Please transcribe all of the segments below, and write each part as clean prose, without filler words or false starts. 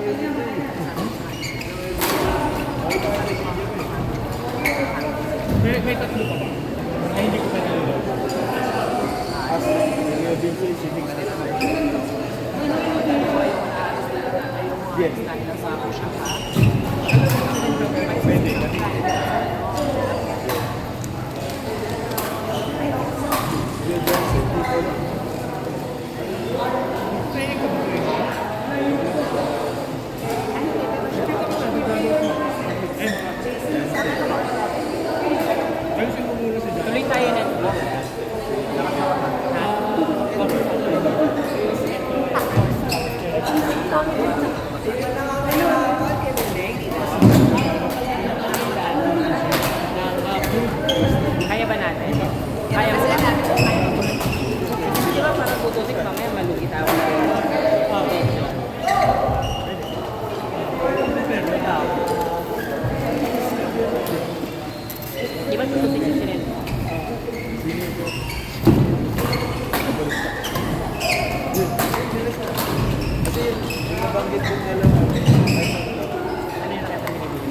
May tatlo pa ba? Ay, hindi ko pa nalilog. As yung video is sitting na nila. Yes. Tuloy tayo na. Kaya ba natin? Kaya mo ba? Di ba parang tutusik mamaya malugi tayo? Okay. Di ba tutusik yung sinin? Nabanggit din nila mo. Ano yung nakita binibili?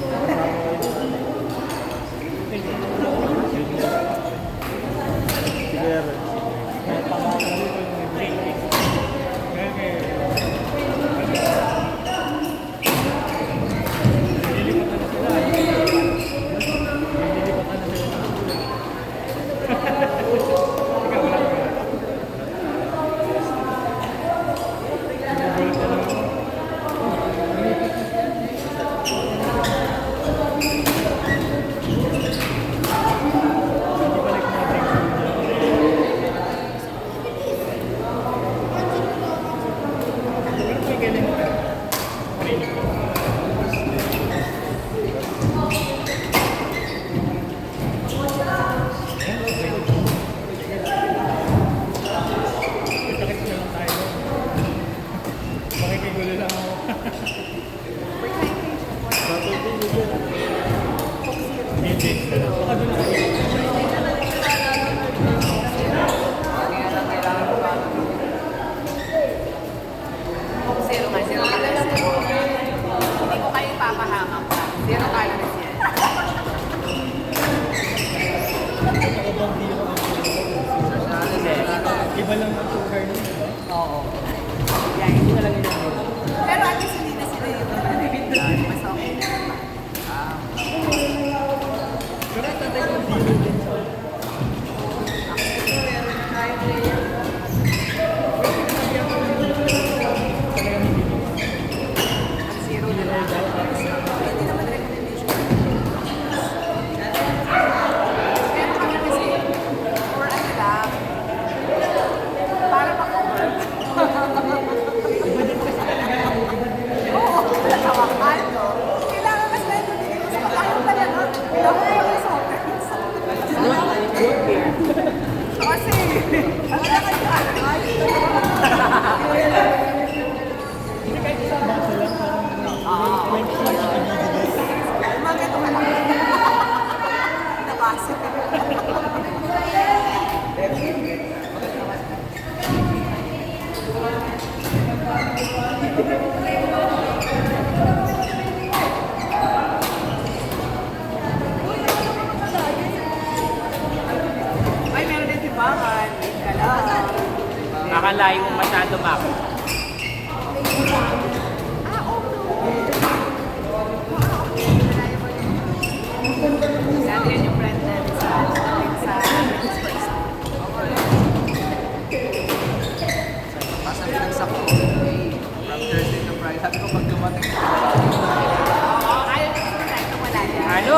Zero calories. Hindi ko kayo papahamak pa. Zero calories yan. Iba lang ang sugar nyo, diba? Oo. Yan, hindi talaga yun. Pero at least hindi na sila yung mas okay na. Pero tatay ko zero din siya. Ang zero na lang. Hindi naman recommendation. Pero kami kasi, for ano lang, para ma-cover. Oo, natawakan, no? Kailangan mas na ito din. Ayaw talaga. Ayaw talaga sa hotels. Kasi, wala kayo alakay. Hindi kahit isang basa lang, parang 20 years na ibibigay. Mga ito ka lang. Nabasa. Ay, meron din timbangan. Wait ka lang. Kakalayo mo masyado, Mac. Ah, okay. Sabi yan yung brand namin sa Express. Pasang pinagsakto. From Thursday to Friday. Sabi ko pag dumating ko. Ayaw ko sa tayo na wala yan. Ano?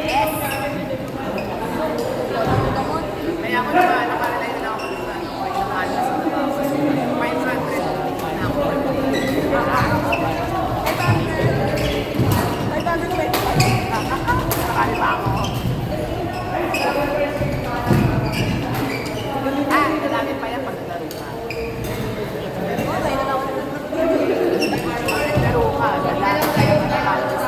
Yes! Kaya ako naman, nakarelay na ako sa mahal na sa 500 na ako. Nakali pa ako. Ah, nadami pa yan pag naglaro ka. Naglaro ka, nadami pa yan pag naglaro ka.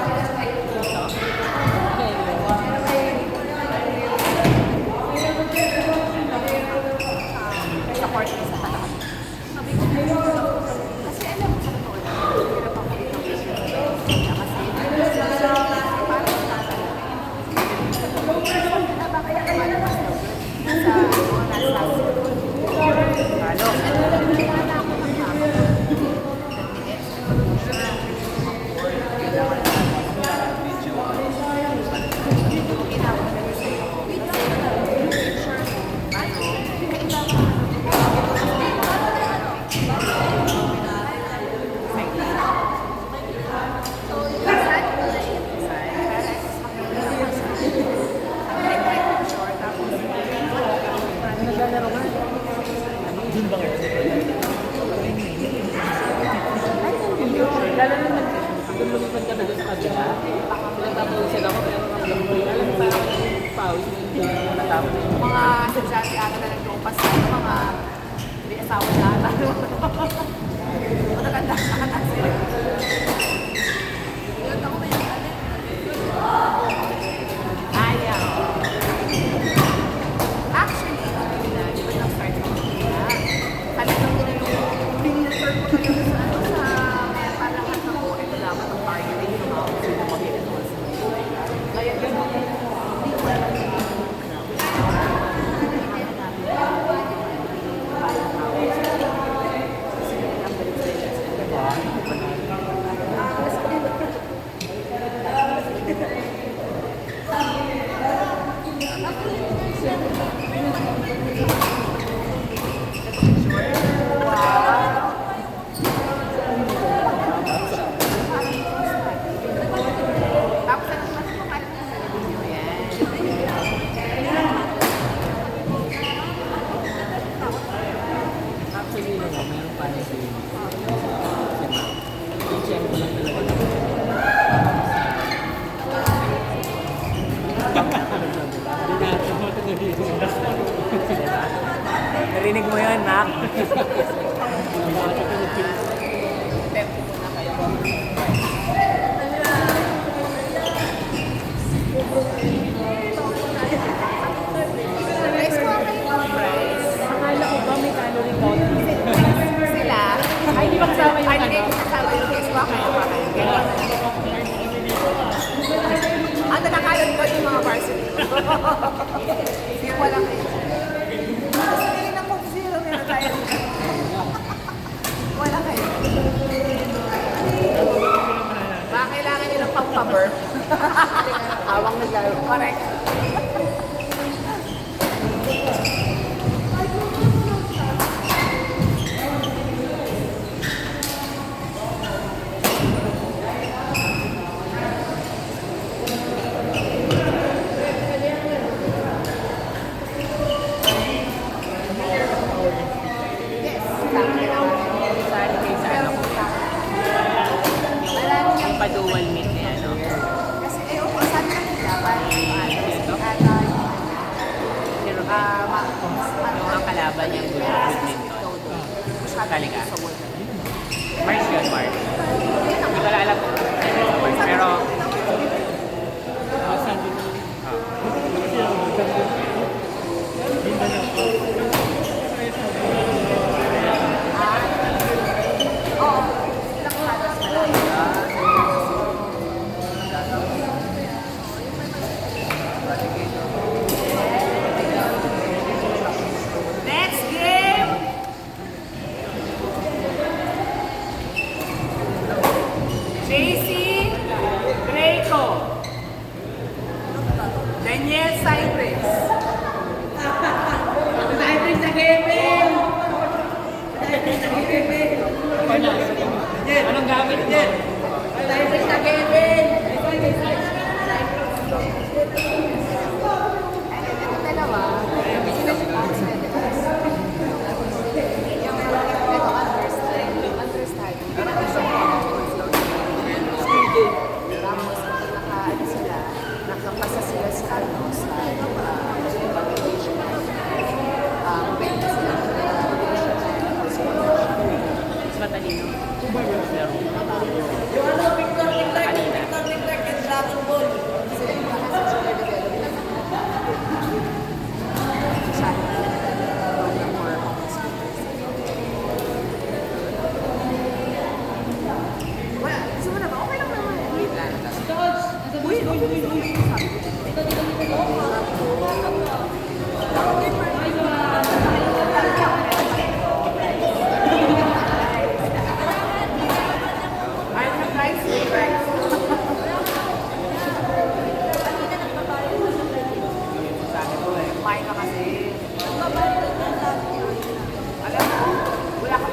Doon ba kayo? Lalo naman, kung lumipad ka na doon sa kabila, pinagpapawisan ako, pero alam mo, parang pawis na natapos. Mga estudyante ata na nagtupas sa mga may asawa na ata. Mataganda sila. Yun ako may ayaw. Actually, di ba nag-start ko na? Talagang pinilter ko na yun sa may parang ako, ito dapat ang targeting ng mga sino mag-i-enroll sa mga. Kaya yun tapos ano naman yung kalat na sa video yan. Actually, meron pa rin si i-check ko lang talaga. Narinig mo yun, Mac? Tempo muna kayo. Guys, kuha kayo ng fries. Akala ko ba may calorie counting? Sila. Ay, di ba kasama yung Ay, ano? hindi kasama yung guys. Kuha kayo. Ang nakakalot ko yung mga varsity ko. Hindi wala kayo. Gusto nila ng Coke Zero. Meron tayo. Wala kayo. Baka kailangan nyo ng pang-paburp. Awang naglaro. Correct. Yes. Tama na lang. Saan kay saan ako? Marami Yung pa-dual meat niya, no? kasi okay, sabi na nila, parang Ito? pero Yung ang kalaban niya, good meat. Talaga. Mars yun, Mars. Hindi ko alam kung ano yung Mars, pero next game! JC Greco. Daniel Cypress. Cypress na gaming! anong gamit niya? Cypress na gaming! Ito dalawa. Yung ito understand. Tapos naka sila, nakapasa sila sa evaluation. Pwede sila Mas matalino. Laro. Kanina. sila yung nasa sugar development. Sa program for homeless people. Wala, gusto mo na ba? Okay lang naman. Wait lang. Uy, sabi ko.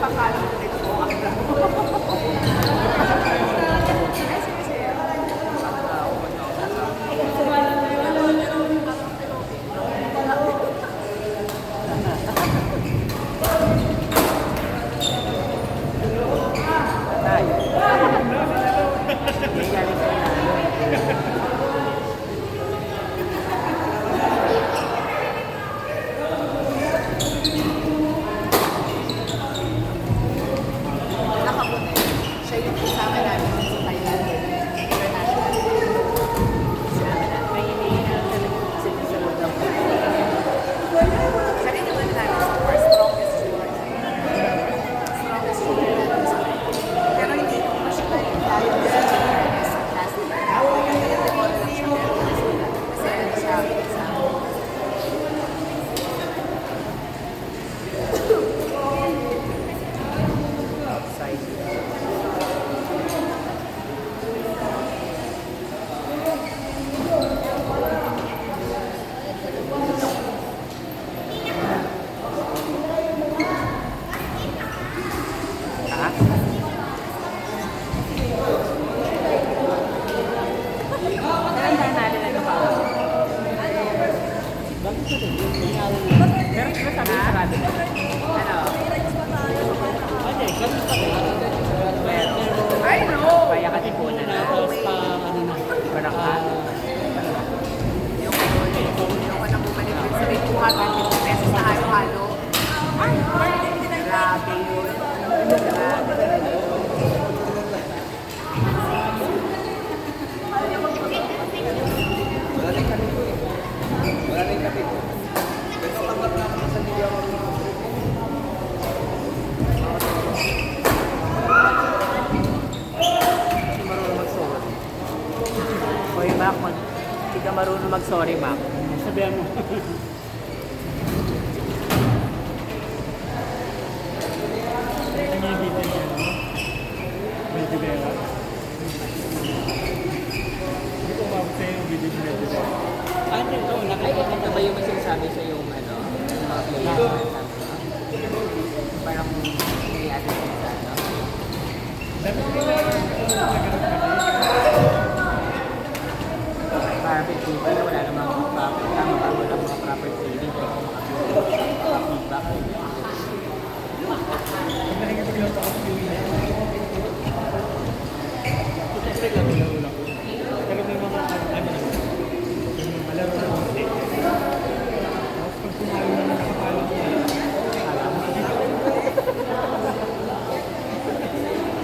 Napakala ko dito po. Ay, sige, sige. Tayo. May galing sa inalo. Nakapunay. Siya yung kasama namin sa Thailand. International. May iniinal ka na sa loob ng Siya rin naman namin sa our strongest steward. Strongest steward namin sa Thailand. Pero hindi ko pa siya tayo sa fairness sa class nila. Kaya ko lang siya meron na sila. Kasi ano siya sa side. Ha? Kailan natin na ito pa? Meron ba sabi sa sarado na? Ano? I know! Kaya kasi po na na. Baraka. Yung ko na bumalik sa 250 pesos na halo-halo. Grabe yun. Wala na yung kape ko eh. Wala na yung kape ko. Pero tanggap na ako sa New York. Hindi marunong mag-sorry. Hoy, Mac, hindi ka marunong mag-sorry, Mac. Sabihan mo. Ang ibig niya, no? Medyo bera. Hindi ko mabot sa'yo yung video ni Medyo bera. Ano ito? Nakikita ba yung sinasabi sa yung ano? Yung mga player? Parang may atin sa ano? Sabi ko na Parang feedback na wala namang tama ba? Wala mga proper feeling. Feedback. pag nakikipaglaw ako sa viewing na siyempre laro-laro lang. Pero may mga ano naman, yung mga laro na mga take. Tapos pag sumali na nakapalo ko na, alam mo,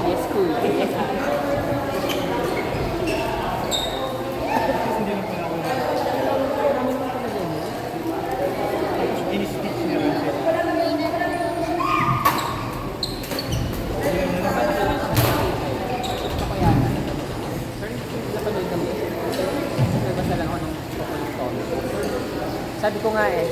Yes, cool. Yes, ha? hindi lang pala ako na. In-speech niya rin siya. Gusto ko yan. Pero hindi napanood naman. Nagbasa lang ako ng comment. Sabi ko nga eh,